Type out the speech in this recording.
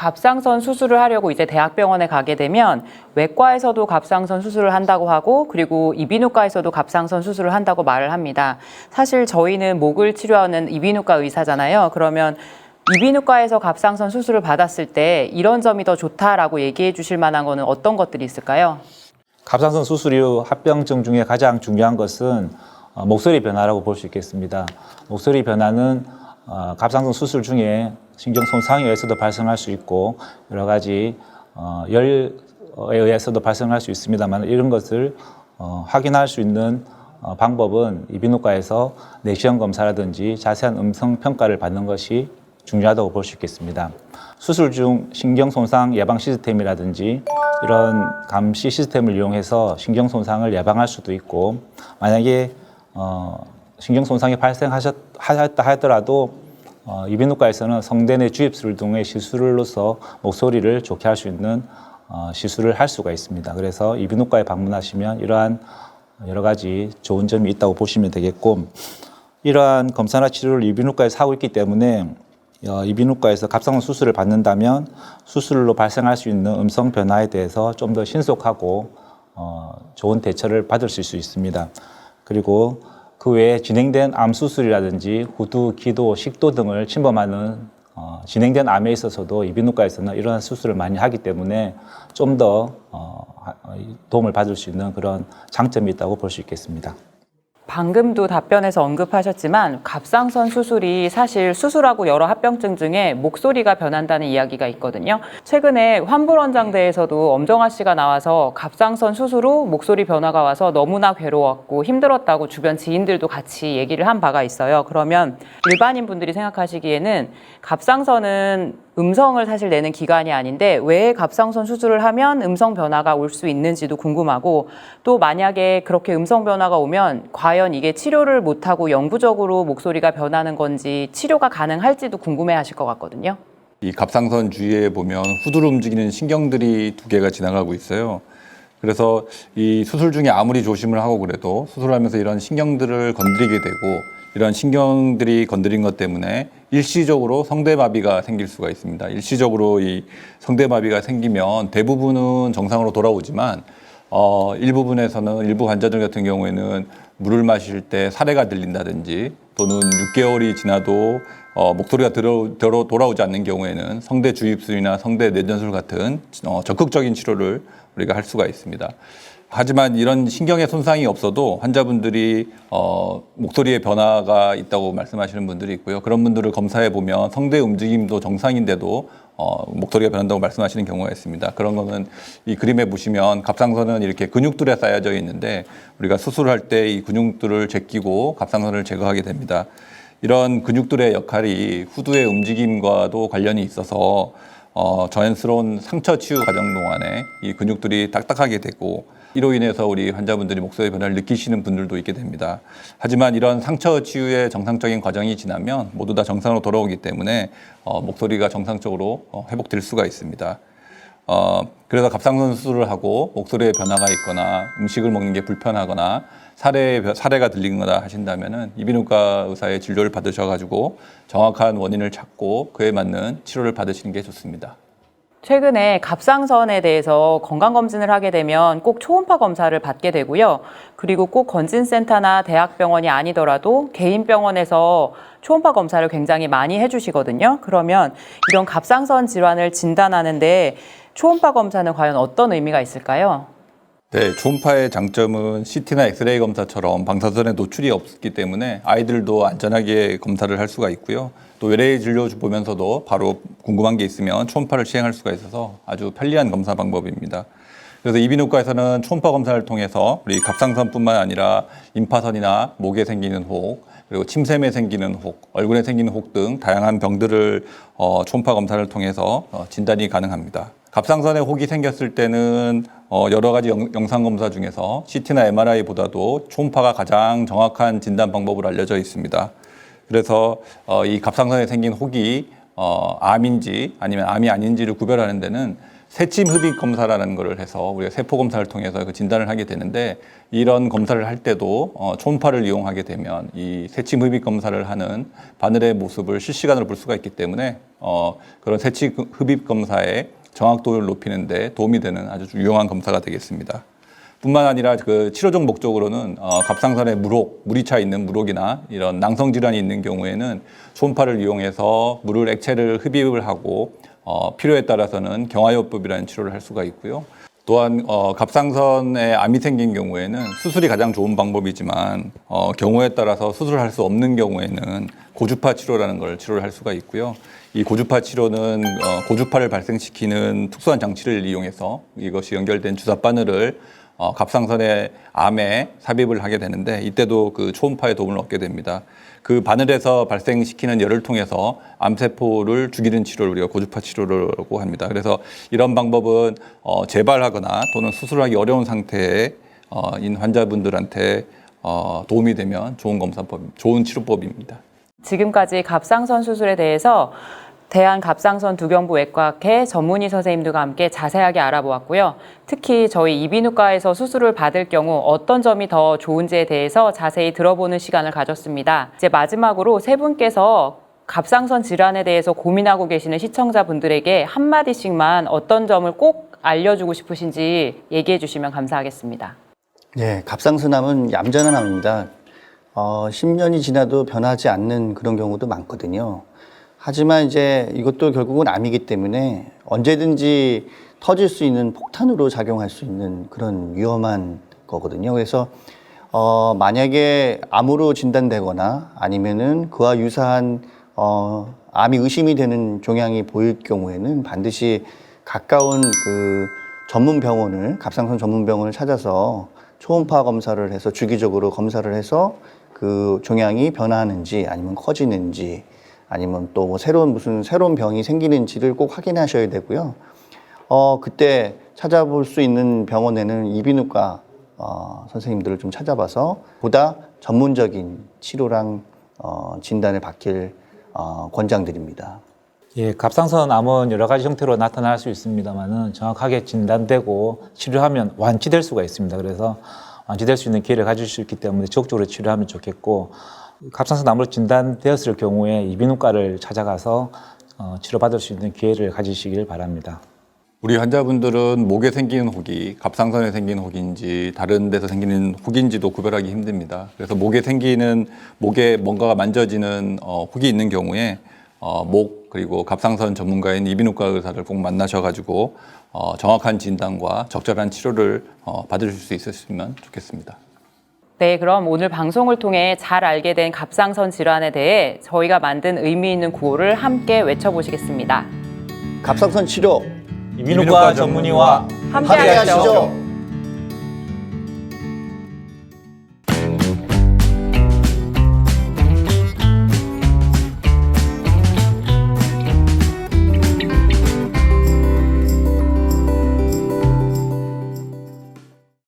갑상선 수술을 하려고 이제 대학병원에 가게 되면 외과에서도 갑상선 수술을 한다고 하고 그리고 이비인후과에서도 갑상선 수술을 한다고 말을 합니다. 사실 저희는 목을 치료하는 이비인후과 의사잖아요. 그러면 이비인후과에서 갑상선 수술을 받았을 때 이런 점이 더 좋다라고 얘기해 주실 만한 거는 어떤 것들이 있을까요? 갑상선 수술 이후 합병증 중에 가장 중요한 것은 목소리 변화라고 볼 수 있겠습니다. 목소리 변화는 갑상선 수술 중에 신경 손상에 의해서도 발생할 수 있고 여러 가지 열에 의해서도 발생할 수 있습니다만 이런 것을 확인할 수 있는 방법은 이비인후과에서 내시경 검사라든지 자세한 음성 평가를 받는 것이 중요하다고 볼 수 있겠습니다. 수술 중 신경 손상 예방 시스템이라든지 이런 감시 시스템을 이용해서 신경 손상을 예방할 수도 있고 만약에 신경 손상이 발생하였다 하더라도 이비인후과에서는 성대 내 주입술 등의 시술로서 목소리를 좋게 할 수 있는 시술을 할 수가 있습니다. 그래서 이비인후과에 방문하시면 이러한 여러 가지 좋은 점이 있다고 보시면 되겠고 이러한 검사나 치료를 이비인후과에서 하고 있기 때문에 이비인후과에서 갑상선 수술을 받는다면 수술로 발생할 수 있는 음성 변화에 대해서 좀 더 신속하고 좋은 대처를 받을 수 있습니다. 그리고 그 외에 진행된 암 수술이라든지 후두, 기도, 식도 등을 침범하는 진행된 암에 있어서도 이비인후과에서는 이러한 수술을 많이 하기 때문에 좀 더 도움을 받을 수 있는 그런 장점이 있다고 볼 수 있겠습니다. 방금도 답변에서 언급하셨지만 갑상선 수술이 사실 수술하고 여러 합병증 중에 목소리가 변한다는 이야기가 있거든요. 최근에 환불원장대에서도 엄정화 씨가 나와서 갑상선 수술 후 목소리 변화가 와서 너무나 괴로웠고 힘들었다고 주변 지인들도 같이 얘기를 한 바가 있어요. 그러면 일반인 분들이 생각하시기에는 갑상선은 음성을 사실 내는 기관이 아닌데 왜 갑상선 수술을 하면 음성 변화가 올 수 있는지도 궁금하고 또 만약에 그렇게 음성 변화가 오면 과연 이게 치료를 못하고 영구적으로 목소리가 변하는 건지 치료가 가능할지도 궁금해하실 것 같거든요. 이 갑상선 주위에 보면 후두를 움직이는 신경들이 두 개가 지나가고 있어요. 그래서 이 수술 중에 아무리 조심을 하고 그래도 수술하면서 이런 신경들을 건드리게 되고 이런 신경들이 건드린 것 때문에 일시적으로 성대마비가 생길 수가 있습니다. 일시적으로 이 성대마비가 생기면 대부분은 정상으로 돌아오지만 일부분에서는 일부 환자들 같은 경우에는 물을 마실 때 사례가 들린다든지 또는 6개월이 지나도 목소리가 돌아오지 않는 경우에는 성대 주입술이나 성대 내전술 같은 적극적인 치료를 우리가 할 수가 있습니다. 하지만 이런 신경의 손상이 없어도 환자분들이 목소리에 변화가 있다고 말씀하시는 분들이 있고요. 그런 분들을 검사해 보면 성대 움직임도 정상인데도 목소리가 변한다고 말씀하시는 경우가 있습니다. 그런 거는 이 그림에 보시면 갑상선은 이렇게 근육들에 쌓여져 있는데 우리가 수술할 때 이 근육들을 제끼고 갑상선을 제거하게 됩니다. 이런 근육들의 역할이 후두의 움직임과도 관련이 있어서 자연스러운 상처 치유 과정 동안에 이 근육들이 딱딱하게 되고 이로 인해서 우리 환자분들이 목소리 변화를 느끼시는 분들도 있게 됩니다. 하지만 이런 상처 치유의 정상적인 과정이 지나면 모두 다 정상으로 돌아오기 때문에 목소리가 정상적으로 회복될 수가 있습니다. 그래서 갑상선 수술을 하고 목소리에 변화가 있거나 음식을 먹는 게 불편하거나 사례가 들리거나 하신다면은 이비인후과 의사의 진료를 받으셔가지고 정확한 원인을 찾고 그에 맞는 치료를 받으시는 게 좋습니다. 최근에 갑상선에 대해서 건강검진을 하게 되면 꼭 초음파 검사를 받게 되고요. 그리고 꼭 건진센터나 대학병원이 아니더라도 개인 병원에서 초음파 검사를 굉장히 많이 해주시거든요. 그러면 이런 갑상선 질환을 진단하는데 초음파 검사는 과연 어떤 의미가 있을까요? 네, 초음파의 장점은 CT나 엑스레이 검사처럼 방사선에 노출이 없기 때문에 아이들도 안전하게 검사를 할 수가 있고요. 또 외래 진료 보면서도 바로 궁금한 게 있으면 초음파를 시행할 수가 있어서 아주 편리한 검사 방법입니다. 그래서 이비인후과에서는 초음파 검사를 통해서 우리 갑상선뿐만 아니라 임파선이나 목에 생기는 혹, 그리고 침샘에 생기는 혹, 얼굴에 생기는 혹 등 다양한 병들을 초음파 검사를 통해서 진단이 가능합니다. 갑상선에 혹이 생겼을 때는 여러 가지 영상 검사 중에서 CT나 MRI보다도 초음파가 가장 정확한 진단 방법으로 알려져 있습니다. 그래서 이 갑상선에 생긴 혹이 암인지 아니면 암이 아닌지를 구별하는 데는 새침 흡입 검사라는 것을 해서 우리가 세포 검사를 통해서 그 진단을 하게 되는데 이런 검사를 할 때도 초음파를 이용하게 되면 이 새침 흡입 검사를 하는 바늘의 모습을 실시간으로 볼 수가 있기 때문에 그런 새침 흡입 검사의 정확도를 높이는 데 도움이 되는 아주 유용한 검사가 되겠습니다. 뿐만 아니라 그 치료적 목적으로는 갑상선에 물이 차 있는 물혹이나 이런 낭성 질환이 있는 경우에는 초음파를 이용해서 물을 액체를 흡입을 하고 필요에 따라서는 경화요법이라는 치료를 할 수가 있고요. 또한 갑상선에 암이 생긴 경우에는 수술이 가장 좋은 방법이지만 경우에 따라서 수술할 수 없는 경우에는 고주파 치료라는 걸 치료를 할 수가 있고요. 이 고주파 치료는 고주파를 발생시키는 특수한 장치를 이용해서 이것이 연결된 주사 바늘을 갑상선의 암에 삽입을 하게 되는데 이때도 그 초음파의 도움을 얻게 됩니다. 그 바늘에서 발생시키는 열을 통해서 암세포를 죽이는 치료를 우리가 고주파 치료라고 합니다. 그래서 이런 방법은 재발하거나 또는 수술하기 어려운 상태인 환자분들한테 도움이 되면 좋은 검사법, 좋은 치료법입니다. 지금까지 갑상선 수술에 대해서 대한갑상선두경부외과학회 전문의 선생님들과 함께 자세하게 알아보았고요. 특히 저희 이비인후과에서 수술을 받을 경우 어떤 점이 더 좋은지에 대해서 자세히 들어보는 시간을 가졌습니다. 이제 마지막으로 세 분께서 갑상선 질환에 대해서 고민하고 계시는 시청자분들에게 한마디씩만 어떤 점을 꼭 알려주고 싶으신지 얘기해 주시면 감사하겠습니다. 네, 갑상선암은 얌전한 암입니다. 10년이 지나도 변하지 않는 그런 경우도 많거든요. 하지만 이제 이것도 결국은 암이기 때문에 언제든지 터질 수 있는 폭탄으로 작용할 수 있는 그런 위험한 거거든요. 그래서 만약에 암으로 진단되거나 아니면은 그와 유사한 암이 의심이 되는 종양이 보일 경우에는 반드시 가까운 그 전문 병원을, 갑상선 전문 병원을 찾아서 초음파 검사를 해서 주기적으로 검사를 해서 그 종양이 변하는지 아니면 커지는지 아니면 또 뭐 무슨 새로운 병이 생기는지를 꼭 확인하셔야 되고요. 그때 찾아볼 수 있는 병원에는 이비인후과 선생님들을 좀 찾아봐서 보다 전문적인 치료랑 진단을 받길 권장드립니다. 예, 갑상선 암은 여러 가지 형태로 나타날 수 있습니다만은 정확하게 진단되고 치료하면 완치될 수가 있습니다. 그래서 완치될 수 있는 기회를 가질 수 있기 때문에 적극적으로 치료하면 좋겠고, 갑상선 암으로 진단되었을 경우에 이비인후과를 찾아가서 치료받을 수 있는 기회를 가지시길 바랍니다. 우리 환자분들은 목에 생기는 혹이 갑상선에 생기는 혹인지 다른 데서 생기는 혹인지도 구별하기 힘듭니다. 그래서 목에 뭔가가 만져지는 혹이 있는 경우에 목 그리고 갑상선 전문가인 이비인후과 의사를 꼭 만나셔가지고 정확한 진단과 적절한 치료를 받으실 수 있으시면 좋겠습니다. 네, 그럼 오늘 방송을 통해 잘 알게 된 갑상선 질환에 대해 저희가 만든 의미 있는 구호를 함께 외쳐보시겠습니다. 갑상선 치료 이비인후과 전문의와 함께 하시죠.